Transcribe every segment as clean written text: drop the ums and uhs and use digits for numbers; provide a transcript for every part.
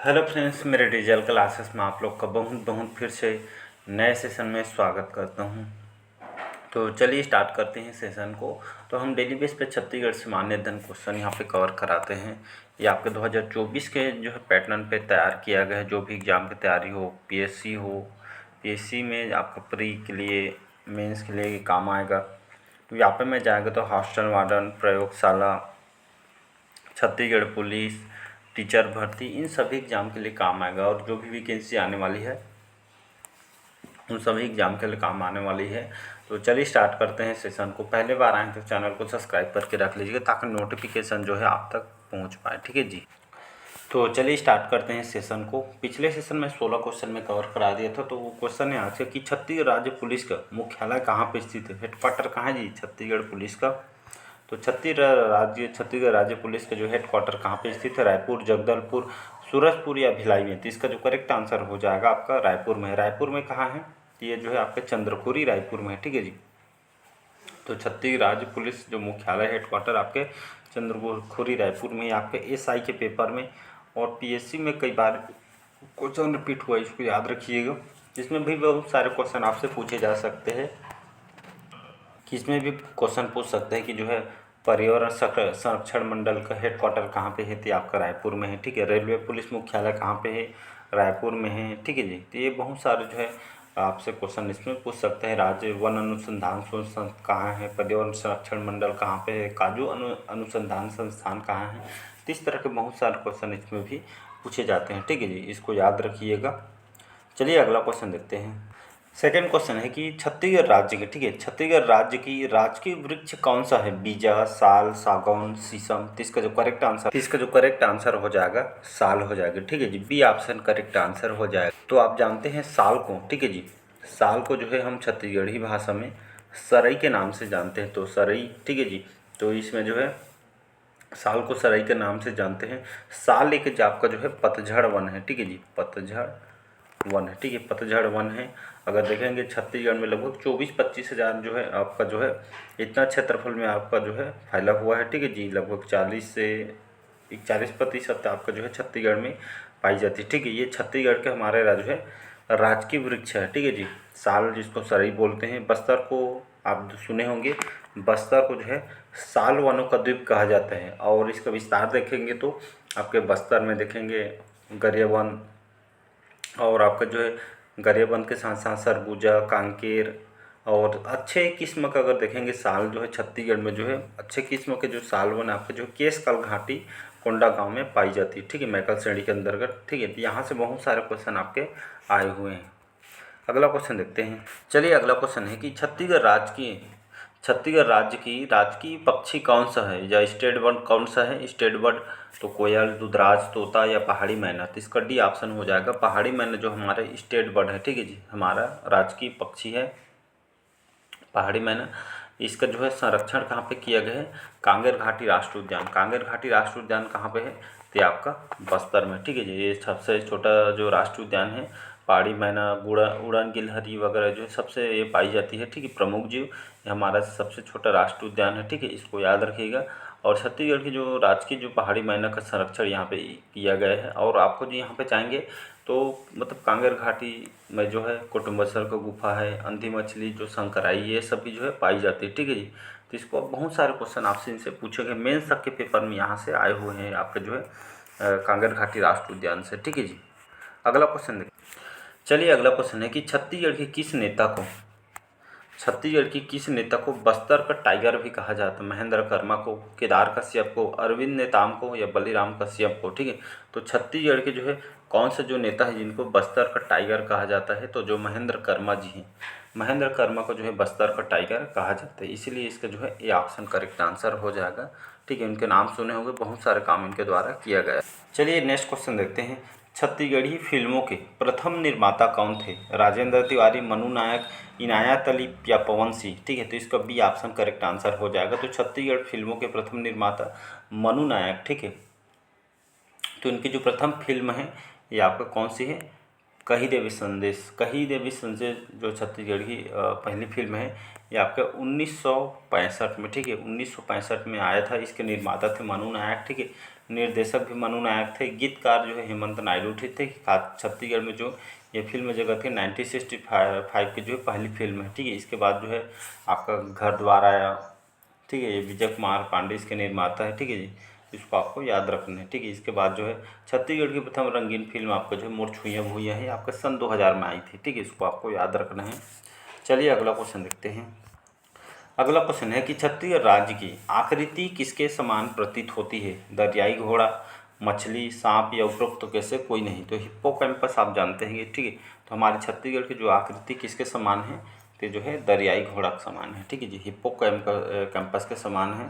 Hello friends, मेरे digital classes में आप लोग का बहुत बहुत फिर से नए सेशन में स्वागत करता हूं। तो चलिए स्टार्ट करते हैं सेशन को। तो हम डेली बेस पे छत्तीसगढ़ से मान्य अध्ययन क्वेश्चन यहाँ पे कवर कराते हैं। ये आपके 2024 के जो है पैटर्न पे तैयार किया गया है। जो भी एग्ज़ाम की तैयारी हो, पीएससी में आपका प्री के लिए, मेंस के लिए काम आएगा। तो यहाँ पे मैं जाएगा तो हॉस्टल वार्डन, प्रयोगशाला, छत्तीसगढ़ पुलिस, टीचर भर्ती, इन सभी एग्ज़ाम के लिए काम आएगा। और जो भी वैकेंसी आने वाली है उन सभी एग्ज़ाम के लिए काम आने वाली है। तो चलिए स्टार्ट करते हैं सेशन को। पहले बार आए तो चैनल को सब्सक्राइब करके रख लीजिएगा ताकि नोटिफिकेशन जो है आप तक पहुंच पाए, ठीक है जी। तो चलिए स्टार्ट करते हैं सेशन को। पिछले सेशन में 16 क्वेश्चन में कवर करा दिया था। तो वो क्वेश्चन है आज का कि छत्तीसगढ़ राज्य पुलिस का मुख्यालय कहाँ पे स्थित है, हेडक्वार्टर कहाँ है जी छत्तीसगढ़ पुलिस का। तो छत्तीसगढ़ राज्य पुलिस का जो हेडक्वार्टर कहाँ पे स्थित है, रायपुर, जगदलपुर, सूरजपुर या भिलाई में। तो इसका जो करेक्ट आंसर हो जाएगा आपका रायपुर में है। रायपुर में कहाँ है, ये जो है आपके चंद्रपुरी रायपुर में है, ठीक है जी। तो छत्तीसगढ़ राज्य पुलिस जो मुख्यालय हेडक्वार्टर आपके चंद्रपुरी रायपुर में। आपके एसआई के पेपर में और पीएससी में कई बार क्वेश्चन रिपीट हुआ, इसको याद रखिएगा। इसमें भी बहुत सारे क्वेश्चन आपसे पूछे जा सकते हैं कि इसमें भी क्वेश्चन पूछ सकते हैं कि जो है पर्यावरण संरक्षण मंडल का हेडक्वार्टर कहाँ पे है, तो आपका रायपुर में है, ठीक है। रेलवे पुलिस मुख्यालय कहाँ पे है, रायपुर में है, ठीक है जी। तो ये बहुत सारे जो है आपसे क्वेश्चन इसमें पूछ सकते हैं। राज्य वन अनुसंधान संस्थान कहाँ है, पर्यावरण संरक्षण मंडल कहाँ पे है, काजू अनुसंधान संस्थान कहाँ है। तो इस तरह के बहुत सारे क्वेश्चन इसमें भी पूछे जाते हैं, ठीक है जी। इसको याद रखिएगा। चलिए अगला क्वेश्चन देखते हैं। सेकेंड क्वेश्चन है कि छत्तीसगढ़ राज्य के, ठीक है, छत्तीसगढ़ राज्य की राजकीय वृक्ष कौन सा है, बीजा, साल, सागौन, शीशम। तो इसका जो करेक्ट आंसर हो जाएगा साल हो जाएगा, ठीक है जी। बी ऑप्शन करेक्ट आंसर हो जाएगा। तो आप जानते हैं साल को, ठीक है जी। साल को जो है हम छत्तीसगढ़ी भाषा में सरई के नाम से जानते हैं। तो सरई, ठीक है जी। तो इसमें जो है साल को सरई के नाम से जानते हैं। साल एक आपका जो है पतझड़ वन है, ठीक है जी, पतझड़ वन है, ठीक है, पतझड़ वन है। अगर देखेंगे छत्तीसगढ़ में लगभग 24-25 हज़ार जो है आपका जो है इतना क्षेत्रफल में आपका जो है फैला हुआ है, ठीक है जी। लगभग 40 से 41% आपका जो है छत्तीसगढ़ में पाई जाती है, ठीक है। ये छत्तीसगढ़ के हमारे राज्य है राजकीय वृक्ष है, ठीक है जी। साल जिसको सरई बोलते हैं। बस्तर को आप सुने होंगे, बस्तर को जो है साल वनों का द्वीप कहा जाता है। और इसका विस्तार देखेंगे तो आपके बस्तर में देखेंगे गरियाबंद, और आपका जो है गरियाबंद के साथ साथ सरगुजा, कांकेर, और अच्छे किस्म का अगर देखेंगे साल जो है छत्तीसगढ़ में जो है अच्छे किस्म के जो साल वन आपके जो केशकाल घाटी कोंडा गांव में पाई जाती है, ठीक है, मैकल श्रेणी के अंतर्गत, ठीक है। तो यहाँ से बहुत सारे क्वेश्चन आपके आए हुए हैं। अगला क्वेश्चन देखते हैं। चलिए अगला क्वेश्चन है कि छत्तीसगढ़ राज्य की राजकीय पक्षी कौन सा है, या स्टेट बर्ड कौन सा है। स्टेट बर्ड तो कोयल, दुधराज, तोता या पहाड़ी मैना। तो इसका डी ऑप्शन हो जाएगा पहाड़ी मैना, जो हमारे स्टेट बर्ड है, ठीक है जी, हमारा राजकीय पक्षी है पहाड़ी मैना। इसका जो है संरक्षण कहाँ पे किया गया है, कांगेर घाटी राष्ट्रीय उद्यान। कांगेर घाटी राष्ट्रीय उद्यान कहाँ पे है, तो ये आपका बस्तर में, ठीक है जी। ये सबसे छोटा जो राष्ट्रीय उद्यान है, पहाड़ी मैना, उड़न गिलहरी वगैरह जो सबसे ये पाई जाती है, ठीक है, प्रमुख जीव। ये हमारा सबसे छोटा राष्ट्रीय उद्यान है, ठीक है, इसको याद रखिएगा। और छत्तीसगढ़ की जो राजकीय जो पहाड़ी मैना का संरक्षण यहाँ पे किया गया है। और आपको जो यहाँ पे चाहेंगे तो मतलब कांगेर घाटी में जो है कुटुम्बेश्वर का गुफा है, अंधी मछली, जो शंकराई, ये सभी जो है पाई जाती है, ठीक है जी। तो इसको अब बहुत सारे क्वेश्चन आपसे इनसे पूछे गए, मेंस तक के पेपर में यहाँ से आए हुए हैं आपके जो है कांगेर घाटी राष्ट्रीय उद्यान से, ठीक है जी। अगला क्वेश्चन देखिए। चलिए अगला क्वेश्चन है कि छत्तीसगढ़ की किस नेता को बस्तर का टाइगर भी कहा जाता है। महेंद्र कर्मा को, केदार कश्यप को, अरविंद नेताम को या बलीराम कश्यप को, ठीक है। तो छत्तीसगढ़ के जो है कौन से जो नेता है जिनको बस्तर का टाइगर कहा जाता है, तो जो महेंद्र कर्मा जी हैं, महेंद्र कर्मा को जो है बस्तर का टाइगर कहा जाता है। इसीलिए इसका जो है ये ऑप्शन करेक्ट आंसर हो जाएगा, ठीक है। उनके नाम सुने होंगे, बहुत सारे काम इनके द्वारा किया गया। चलिए नेक्स्ट क्वेश्चन देखते हैं। छत्तीसगढ़ी फिल्मों के प्रथम निर्माता कौन थे, राजेंद्र तिवारी, मनु नायक, इनायत अली या पवन सिंह, ठीक है। तो इसका बी ऑप्शन करेक्ट आंसर हो जाएगा। तो छत्तीसगढ़ फिल्मों के प्रथम निर्माता मनु नायक, ठीक है। तो इनकी जो प्रथम फिल्म है ये आपका कौन सी है, कही देवी संदेश। कही देवी संदेश जो छत्तीसगढ़ की पहली फिल्म है, ये आपका 1965 में, ठीक है, 1965 में आया था। इसके निर्माता थे मनु नायक, ठीक है, निर्देशक भी मनु नायक थे, गीतकार जो है हेमंत नायडू थे। छत्तीसगढ़ में जो ये फिल्म जगह थी 1965 की जो है पहली फिल्म है, ठीक है। इसके बाद जो है आपका घर द्वार आया, ठीक है, ये विजय कुमार पांडे इसके निर्माता है, ठीक है जी, इसको आपको याद रखना है, ठीक है। इसके बाद जो है छत्तीसगढ़ की प्रथम रंगीन फिल्म आपका जो है मोर छुइयां भुइयां है, आपका सन 2000 में आई थी, ठीक है, इसको आपको याद रखना है। चलिए अगला क्वेश्चन देखते हैं। अगला क्वेश्चन है कि छत्तीसगढ़ राज्य की आकृति किसके समान प्रतीत होती है? दरियाई घोड़ा, मछली, सांप या उपरोक्त तो कैसे कोई नहीं। तो हिप्पोकैम्पस आप जानते हैं, ठीक है। तो हमारे छत्तीसगढ़ की जो आकृति किसके समान है? तो जो है दरियाई घोड़ा के समान है, ठीक है जी, हिप्पोकैम्पस के समान है।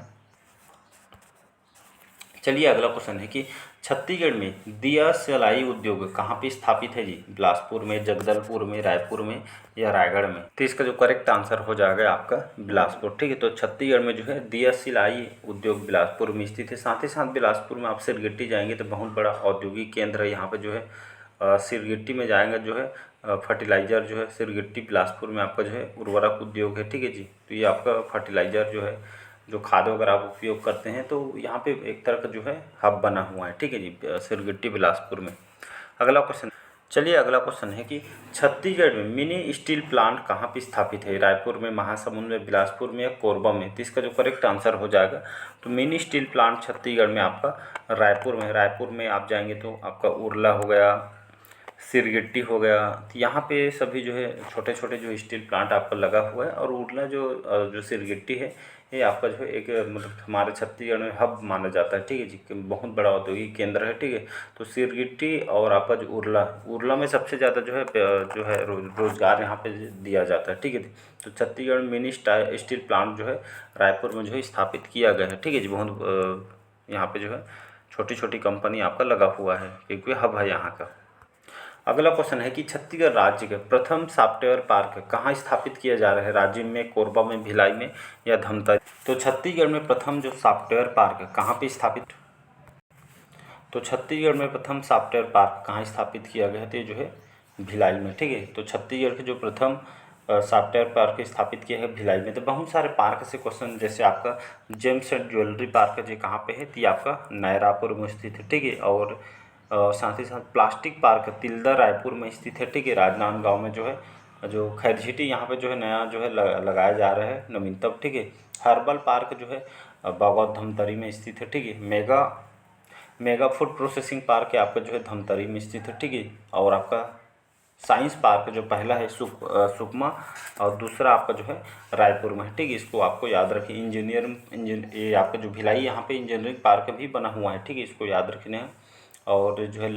चलिए अगला क्वेश्चन है कि छत्तीसगढ़ में दिया सिलाई उद्योग कहाँ पे स्थापित है जी? बिलासपुर में, जगदलपुर में, रायपुर में या रायगढ़ में। तो इसका जो करेक्ट आंसर हो जाएगा आपका बिलासपुर, ठीक है। तो छत्तीसगढ़ में जो है दिया सिलाई उद्योग बिलासपुर में स्थित है। साथ ही साथ बिलासपुर में आप सिरगिट्टी जाएंगे तो बहुत बड़ा औद्योगिक केंद्र है यहाँ पे जो है। सिरगिट्टी में जाएंगे जो है फर्टिलाइज़र जो है सिरगिट्टी बिलासपुर में आपका जो है उर्वरक उद्योग है, ठीक है जी। तो ये आपका फर्टिलाइज़र जो है, जो खाद वगैरह आप उपयोग करते हैं, तो यहाँ पे एक तरह का जो है हब बना हुआ है, ठीक है जी, सिरगिट्टी बिलासपुर में। अगला क्वेश्चन, चलिए अगला क्वेश्चन है कि छत्तीसगढ़ में मिनी स्टील प्लांट कहाँ पे स्थापित है? रायपुर में, महासमुंद में, बिलासपुर में या कोरबा में। तो इसका जो करेक्ट आंसर हो जाएगा तो मिनी स्टील प्लांट छत्तीसगढ़ में आपका रायपुर में। रायपुर में आप जाएंगे तो आपका उरला हो गया, सिरगिट्टी हो गया, तो यहाँ पे सभी जो है छोटे छोटे जो स्टील प्लांट आपका लगा हुआ है। और उरला जो सिरगिट्टी है, ये आपका जो है एक मतलब हमारे छत्तीसगढ़ में हब माना जाता है, ठीक है जी, बहुत बड़ा औद्योगिक केंद्र है, ठीक है। तो सिरगिट्टी और आपका जो उरला में सबसे ज़्यादा जो है रोजगार यहाँ पे दिया जाता है, ठीक है। तो छत्तीसगढ़ में मिनी स्टील प्लांट जो है रायपुर में जो है स्थापित किया गया है, ठीक है जी। बहुत यहाँ पे जो है छोटी छोटी कंपनी आपका लगा हुआ है, क्योंकि हब है यहाँ का। अगला क्वेश्चन है कि छत्तीसगढ़ राज्य के प्रथम सॉफ्टवेयर पार्क कहाँ स्थापित किया जा रहा है? राज्य में, कोरबा में, भिलाई में या धमतरी। तो छत्तीसगढ़ में प्रथम जो सॉफ्टवेयर पार्क कहाँ पे स्थापित, तो छत्तीसगढ़ में प्रथम सॉफ्टवेयर पार्क कहाँ स्थापित किया गया? तो ये जो है भिलाई में, ठीक है। तो छत्तीसगढ़ के जो प्रथम सॉफ्टवेयर पार्क स्थापित किया है भिलाई में। तो बहुत सारे पार्क से क्वेश्चन, जैसे आपका जेम्स एंड ज्वेलरी पार्क जो कहाँ पे है? तो ये आपका नया रायपुर में स्थित है, ठीक है। और साथ ही साथ प्लास्टिक पार्क तिल्दा रायपुर में स्थित है, ठीक है। राजनांदगांव में जो है जो खैरसिटी यहाँ पे जो है नया जो है लगाया जा रहा है नवीनतम, ठीक है। हर्बल पार्क जो है बगौत धमतरी में स्थित है, ठीक है। मेगा फूड प्रोसेसिंग पार्क है आपका जो है धमतरी में स्थित है, ठीक है। और आपका साइंस पार्क जो पहला है सुकमा और दूसरा आपका जो है रायपुर में है, ठीक है। इसको आपको याद रखिए। ये आपका जो भिलाई यहाँ पे इंजीनियरिंग पार्क भी बना हुआ है, ठीक है, इसको याद रखना है। और जो है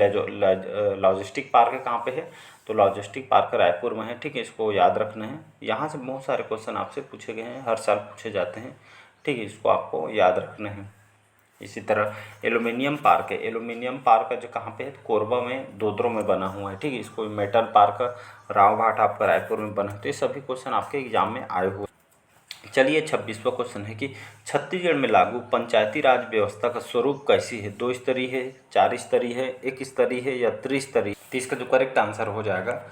लॉजिस्टिक पार्क कहाँ पे है? तो लॉजिस्टिक पार्क रायपुर में है, ठीक है, इसको याद रखना है। यहाँ से बहुत सारे क्वेश्चन आपसे पूछे गए हैं, हर साल पूछे जाते हैं, ठीक है, इसको आपको याद रखना है। इसी तरह एल्यूमिनियम पार्क है। एल्यूमिनियम पार्क जो कहाँ पे है? कोरबा में, दोदरो में बना हुआ है, ठीक है। इसको मेटल पार्क राव घाट आपका रायपुर में बना है। तो ये सभी क्वेश्चन आपके एग्जाम में आए हुए। चलिए 26वां क्वेश्चन है कि छत्तीसगढ़ में लागू पंचायती राज व्यवस्था का स्वरूप कैसी है? 2 स्तरीय है, 4 स्तरीय है, 1 स्तरीय है या त्रिस्तरीय। तो इसका जो करेक्ट आंसर हो जाएगा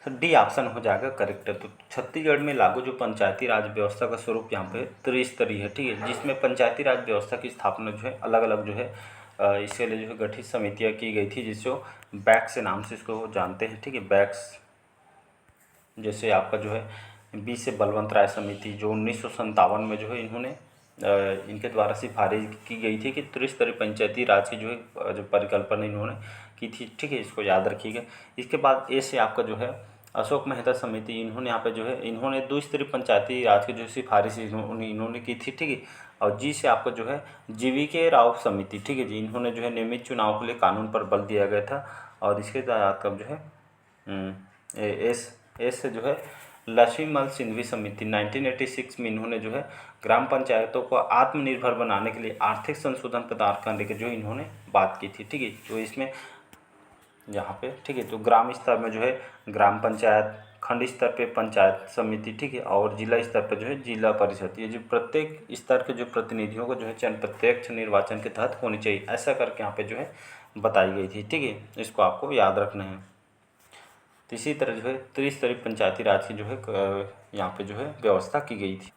डी ऑप्शन हो जाएगा करेक्ट। तो छत्तीसगढ़ में लागू जो पंचायती राज व्यवस्था का स्वरूप यहाँ पे त्रिस्तरीय है, ठीक है, जिसमें पंचायती राज व्यवस्था की स्थापना जो है अलग अलग जो है इसके लिए जो है गठित समितियाँ की गई थी, जिसको बैक्स के नाम से इसको जानते हैं, ठीक है। बैक्स, जैसे आपका जो है बी से बलवंत राय समिति जो 1957 में जो है इन्होंने इनके द्वारा सिफारिश की गई थी कि त्रिस्तरीय पंचायती राज की जो परिकल्पना इन्होंने की थी, ठीक है, इसको याद रखिएगा। इसके बाद ए से आपका जो है अशोक मेहता समिति, इन्होंने यहाँ पे जो है इन्होंने 2 स्तरीय पंचायती राज की जो सिफारिश इन्होंने की थी, ठीक है। और जी से आपका जो है जीवीके राव समिति, ठीक है जी, इन्होंने जो है नियमित चुनाव के लिए कानून पर बल दिया गया था। और इसके तहत जो है एस से जो है लक्ष्मीमल सिंघवी समिति 1986 में इन्होंने जो है ग्राम पंचायतों को आत्मनिर्भर बनाने के लिए आर्थिक संशोधन प्रदान करने की जो इन्होंने बात की थी, ठीक है। तो इसमें यहाँ पे, ठीक है, तो ग्राम स्तर में जो है ग्राम पंचायत, खंड स्तर पे पंचायत समिति, ठीक है, और जिला स्तर पर जो है जिला परिषद, ये जो प्रत्येक स्तर के जो प्रतिनिधियों को जो है चयन प्रत्यक्ष निर्वाचन के तहत होनी चाहिए, ऐसा करके यहाँ पे जो है बताई गई थी, ठीक है। इसको आपको याद रखना है। तो इसी तरह जो है त्रिस्तरीय पंचायती राज की जो है यहाँ पे जो है व्यवस्था की गई थी।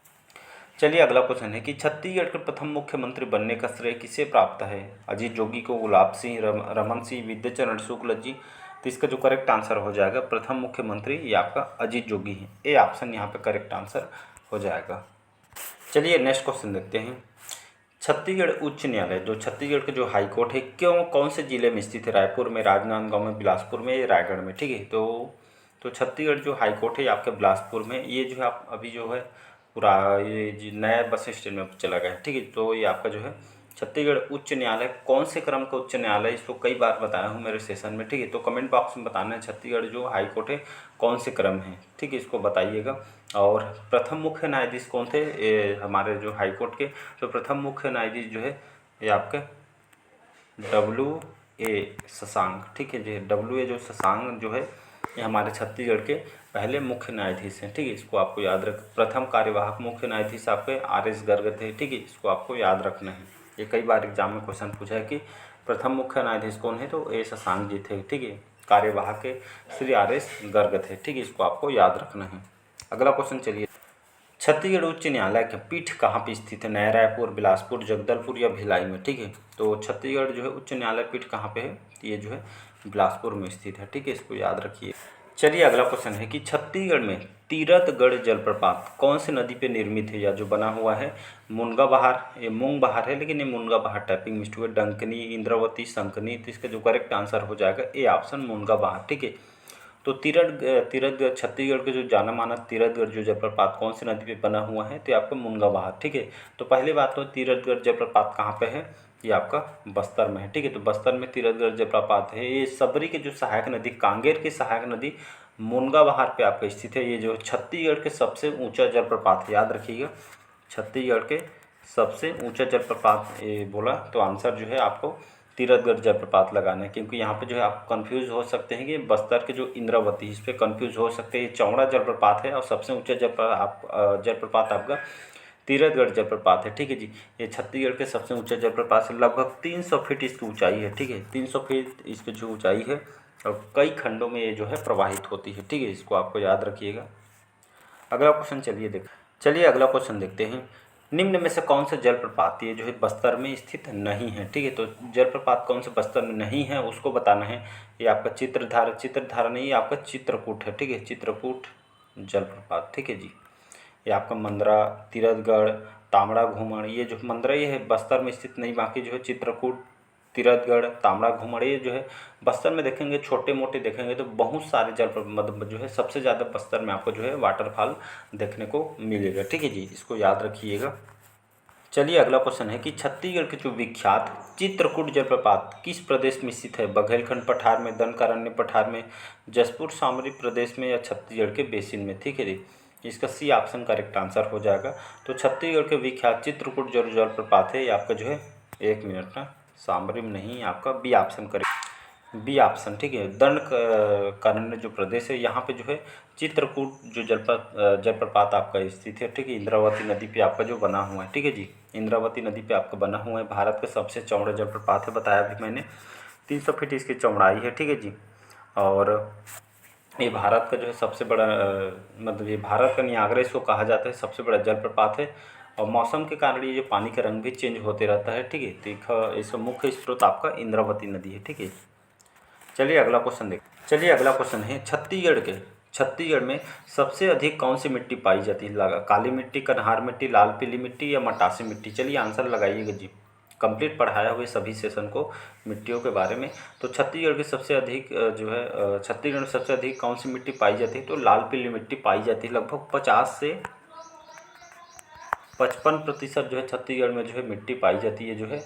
चलिए अगला क्वेश्चन है कि छत्तीसगढ़ के प्रथम मुख्यमंत्री बनने का श्रेय किसे प्राप्त है? अजीत जोगी को, गुलाब सिंह, रमन सिंह, विद्याचरण शुक्ल जी? तो इसका जो करेक्ट आंसर हो जाएगा प्रथम मुख्यमंत्री ये आपका अजीत जोगी है। ए ऑप्शन यहाँ पे करेक्ट आंसर हो जाएगा। चलिए नेक्स्ट क्वेश्चन देखते हैं। छत्तीसगढ़ उच्च न्यायालय, जो छत्तीसगढ़ के जो हाई कोर्ट है, क्यों कौन से जिले में स्थित है? रायपुर में, राजनांदगांव में, बिलासपुर में, रायगढ़ में? ठीक है, तो छत्तीसगढ़ जो हाई कोर्ट है आपके बिलासपुर में। ये जो है आप अभी जो है पूरा ये नया बस स्टैंड में चला गया है। ठीक है, तो ये आपका जो है छत्तीसगढ़ उच्च न्यायालय कौन से क्रम का उच्च न्यायालय, इसको कई बार बताया हूँ मेरे सेशन में। ठीक है, तो कमेंट बॉक्स में बताना है छत्तीसगढ़ जो हाई कोर्ट है कौन से क्रम है। ठीक है, इसको बताइएगा। और प्रथम मुख्य न्यायाधीश कौन थे हमारे जो हाई कोर्ट के? तो प्रथम मुख्य न्यायाधीश जो है ये आपके W.A. शशांक। ठीक है जी, W.A. जो शशांक जो है ये हमारे छत्तीसगढ़ के पहले मुख्य न्यायाधीश हैं। ठीक है, इसको आपको याद रख। प्रथम कार्यवाहक मुख्य न्यायाधीश आपके R.S. गर्ग थे। ठीक है, इसको आपको याद रखना है। ये कई बार एग्जाम में क्वेश्चन पूछा है कि प्रथम मुख्य न्यायाधीश कौन है, तो ए शशांक जी थे। ठीक है, कार्यवाहक के श्री R.S. गर्ग थे। ठीक है, इसको आपको याद रखना है। अगला क्वेश्चन चलिए। छत्तीसगढ़ उच्च न्यायालय की पीठ कहाँ पे स्थित है? नया रायपुर, बिलासपुर, जगदलपुर या भिलाई में? ठीक है, तो छत्तीसगढ़ जो है उच्च न्यायालय पीठ कहाँ पे है? ये जो है बिलासपुर में स्थित है। ठीक है, इसको याद रखिए। चलिए अगला क्वेश्चन है कि छत्तीसगढ़ में तीरथगढ़ जलप्रपात कौन सी नदी पे निर्मित है या जो बना हुआ है? मुनगा बहार, ये मूंग बहार है लेकिन ये मुनगा बहार टाइपिंग मिस्टेक है। डंकनी, इंद्रावती, शंकनी? तो इसका जो करेक्ट आंसर हो जाएगा ए ऑप्शन मुनगा बहार। ठीक है, तो तीरथगढ़ छत्तीसगढ़ के जो जाना माना तीरथगढ़ जो जलप्रपात कौन सी नदी पे बना हुआ है? तो आपका मुनगा बहार। ठीक है, तो पहली बात तो तीरथगढ़ जलप्रपात कहाँ पे है? ये आपका बस्तर में है। ठीक है, तो बस्तर में तीरथगढ़ जलप्रपात है। ये सबरी के जो सहायक नदी, कांगेर की सहायक नदी मुनगा बहार पे आपका स्थित है। ये जो छत्तीसगढ़ के सबसे ऊंचा जलप्रपात है, याद रखिएगा, छत्तीसगढ़ के सबसे ऊंचा जलप्रपात ये बोला तो आंसर जो है आपको तीरथगढ़ जलप्रपात लगाना है। क्योंकि यहाँ पे जो है आप कंफ्यूज हो सकते हैं कि बस्तर के जो इंद्रावती, इस पर कंफ्यूज हो सकते हैं। ये चौड़ा जलप्रपात है और सबसे ऊंचा जलप्रपात आपका तीरथगढ़ जलप्रपात है। ठीक है जी, ये छत्तीसगढ़ के सबसे ऊंचा जलप्रपात है। लगभग 300 फीट इसकी ऊंचाई है। ठीक है, 300 फीट इसकी जो ऊंचाई है और कई खंडों में ये जो है प्रवाहित होती है। ठीक है, इसको आपको याद रखिएगा। अगला क्वेश्चन चलिए अगला क्वेश्चन देखते हैं। निम्न में से कौन सा जलप्रपात ये जो है बस्तर में स्थित नहीं है? ठीक है, तो जलप्रपात कौन से बस्तर में नहीं है उसको बताना है। ये आपका चित्रधारा नहीं, ये आपका चित्रकूट है। ठीक है, चित्रकूट जलप्रपात। ठीक है जी, ये आपका मंदरा, तीरथगढ़, तामड़ा घूमड़, ये जो मंदरा ये है बस्तर में स्थित नहीं, बाकी जो है चित्रकूट, तीरथगढ़, तामड़ा घूमड़ ये जो है बस्तर में देखेंगे, छोटे मोटे देखेंगे तो बहुत सारे मतलब जो है सबसे ज़्यादा बस्तर में आपको जो है वाटरफॉल देखने को मिलेगा। ठीक है जी, इसको याद रखिएगा। चलिए अगला क्वेश्चन है कि छत्तीसगढ़ के जो विख्यात चित्रकूट जलप्रपात किस प्रदेश में स्थित है? बघेलखंड पठार में, दंडकारण्य पठार में, जसपुर सामरी प्रदेश में या छत्तीसगढ़ के बेसिन में? ठीक है जी, इसका सी ऑप्शन करेक्ट आंसर हो जाएगा। तो छत्तीसगढ़ के विख्यात चित्रकूट जो जलप्रपात है ये आपका जो है, एक मिनट ना, सामरी में नहीं, आपका B option correct, B option. ठीक है, दंडकारण्य जो प्रदेश है यहाँ पे जो है चित्रकूट जो जलप्रपात आपका स्थित है। ठीक है, इंद्रावती नदी पे आपका जो बना हुआ है। ठीक है जी, इंद्रावती नदी पे आपका बना हुआ है। भारत का सबसे चौड़ा जलप्रपात है, बताया भी मैंने, 300 फीट इसकी चौड़ाई है। ठीक है जी, और ये भारत का जो है सबसे बड़ा मतलब ये भारत का नियाग्रा इसको कहा जाता है, सबसे बड़ा जलप्रपात है। और मौसम के कारण ये जो पानी का रंग भी चेंज होते रहता है। ठीक है, तो इसका मुख्य स्रोत आपका इंद्रावती नदी है। ठीक है, चलिए अगला क्वेश्चन है छत्तीसगढ़ में सबसे अधिक कौन सी मिट्टी पाई जाती है? काली मिट्टी, कन्हार मिट्टी, लाल पीली मिट्टी या मटासी मिट्टी? चलिए आंसर लगाइएगा जी, कंप्लीट पढ़ाया हुए सभी सेशन को मिट्टियों के बारे में। तो छत्तीसगढ़ की सबसे अधिक छत्तीसगढ़ में सबसे अधिक कौन सी मिट्टी पाई जाती है? तो लाल पीली मिट्टी पाई जाती है। लगभग 50 से 55% जो है छत्तीसगढ़ में जो है मिट्टी पाई जाती है, जो है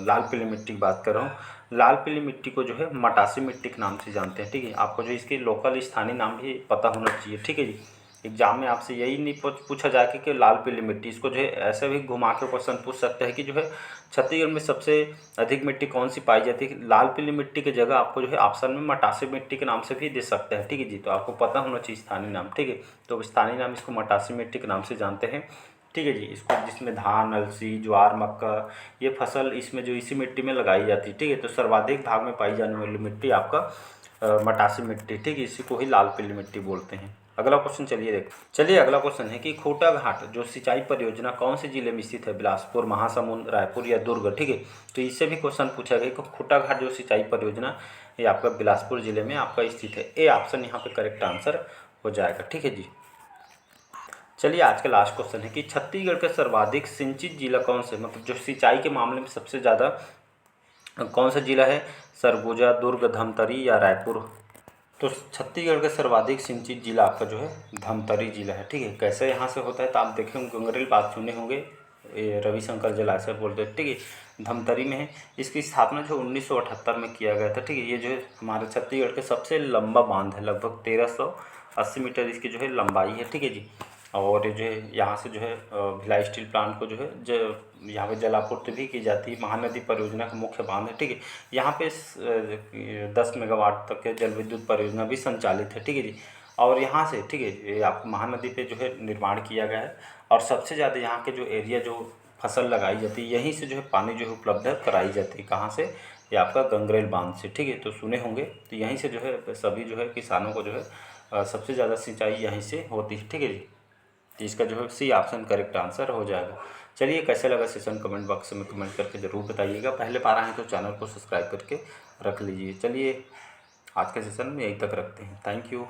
लाल पीली मिट्टी की बात कर रहा हूँ। लाल पीली मिट्टी को जो है मटासी मिट्टी के नाम से जानते हैं। ठीक है, आपको जो इसके लोकल स्थानीय नाम भी पता होना चाहिए। ठीक है जी, एग्जाम में आपसे यही नहीं पूछा जाए कि लाल पीली मिट्टी, इसको जो है ऐसे भी घुमा के क्वेश्चन पूछ सकते हैं कि जो है छत्तीसगढ़ में सबसे अधिक मिट्टी कौन सी पाई जाती है। लाल पीली मिट्टी की जगह आपको जो है ऑप्शन में मटासी मिट्टी के नाम से भी दे सकते हैं। ठीक है जी, तो आपको पता होना चाहिए स्थानीय नाम। ठीक है, तो स्थानीय नाम इसको मटासी मिट्टी के नाम से जानते हैं। ठीक है जी, इसको जिसमें धान, अलसी, ज्वार, मक्का ये फसल इसमें जो इसी मिट्टी में लगाई जाती है। ठीक है, तो सर्वाधिक भाग में पाई जाने वाली मिट्टी आपका मटासी मिट्टी। ठीक है, इसी को ही लाल पीली मिट्टी बोलते हैं। अगला क्वेश्चन चलिए अगला क्वेश्चन है कि खूटा घाट जो सिंचाई परियोजना कौन से जिले में स्थित है? बिलासपुर, महासमुंद, रायपुर या दुर्ग। ठीक है, तो इससे भी क्वेश्चन पूछा गया कि खूटा घाट जो सिंचाई परियोजना ये आपका बिलासपुर जिले में आपका स्थित है। ए ऑप्शन यहाँ पे करेक्ट आंसर हो जाएगा। ठीक है जी। चलिए आज का लास्ट क्वेश्चन है कि छत्तीसगढ़ का सर्वाधिक सिंचित जिला कौन से, मतलब जो सिंचाई के मामले में सबसे ज़्यादा कौन सा जिला है? सरगुजा, दुर्ग, धमतरी या रायपुर। तो छत्तीसगढ़ का सर्वाधिक सिंचित जिला आपका जो है धमतरी जिला है। ठीक है, कैसे यहाँ से होता है तो आप देखे होंगे, गंगरेल बात सुने होंगे, ये रविशंकर जलाशय बोलते हैं। ठीक है, धमतरी में है। इसकी स्थापना जो 1978 में किया गया था। ठीक है, ये जो है हमारे छत्तीसगढ़ के सबसे लंबा बांध है, लगभग 1380 मीटर इसकी जो है लंबाई है। ठीक है जी। और ये जो है यहाँ से जो है भिलाई स्टील प्लांट को जो है यहाँ पे जलापूर्ति भी की जाती है। महानदी परियोजना का मुख्य बांध है। ठीक है, यहाँ पे 10 मेगावाट तक के जल विद्युत परियोजना भी संचालित है। ठीक है जी। और यहाँ से ठीक है ये आपको महानदी पे जो है निर्माण किया गया है। और सबसे ज़्यादा यहाँ के जो एरिया जो फसल लगाई जाती है यहीं से जो है पानी जो है उपलब्ध कराई जाती है। कहाँ से? ये आपका गंगरेल बांध से। ठीक है, तो सुने होंगे, तो यहीं से जो है सभी जो है किसानों को जो है सबसे ज़्यादा सिंचाई यहीं से होती है। ठीक है जी। तो इसका जो है सी ऑप्शन करेक्ट आंसर हो जाएगा। चलिए कैसे लगा सेशन कमेंट बॉक्स में कमेंट करके ज़रूर बताइएगा। पहले बार आए हैं तो चैनल को सब्सक्राइब करके रख लीजिए। चलिए आज के सेशन में यहीं तक रखते हैं। Thank you.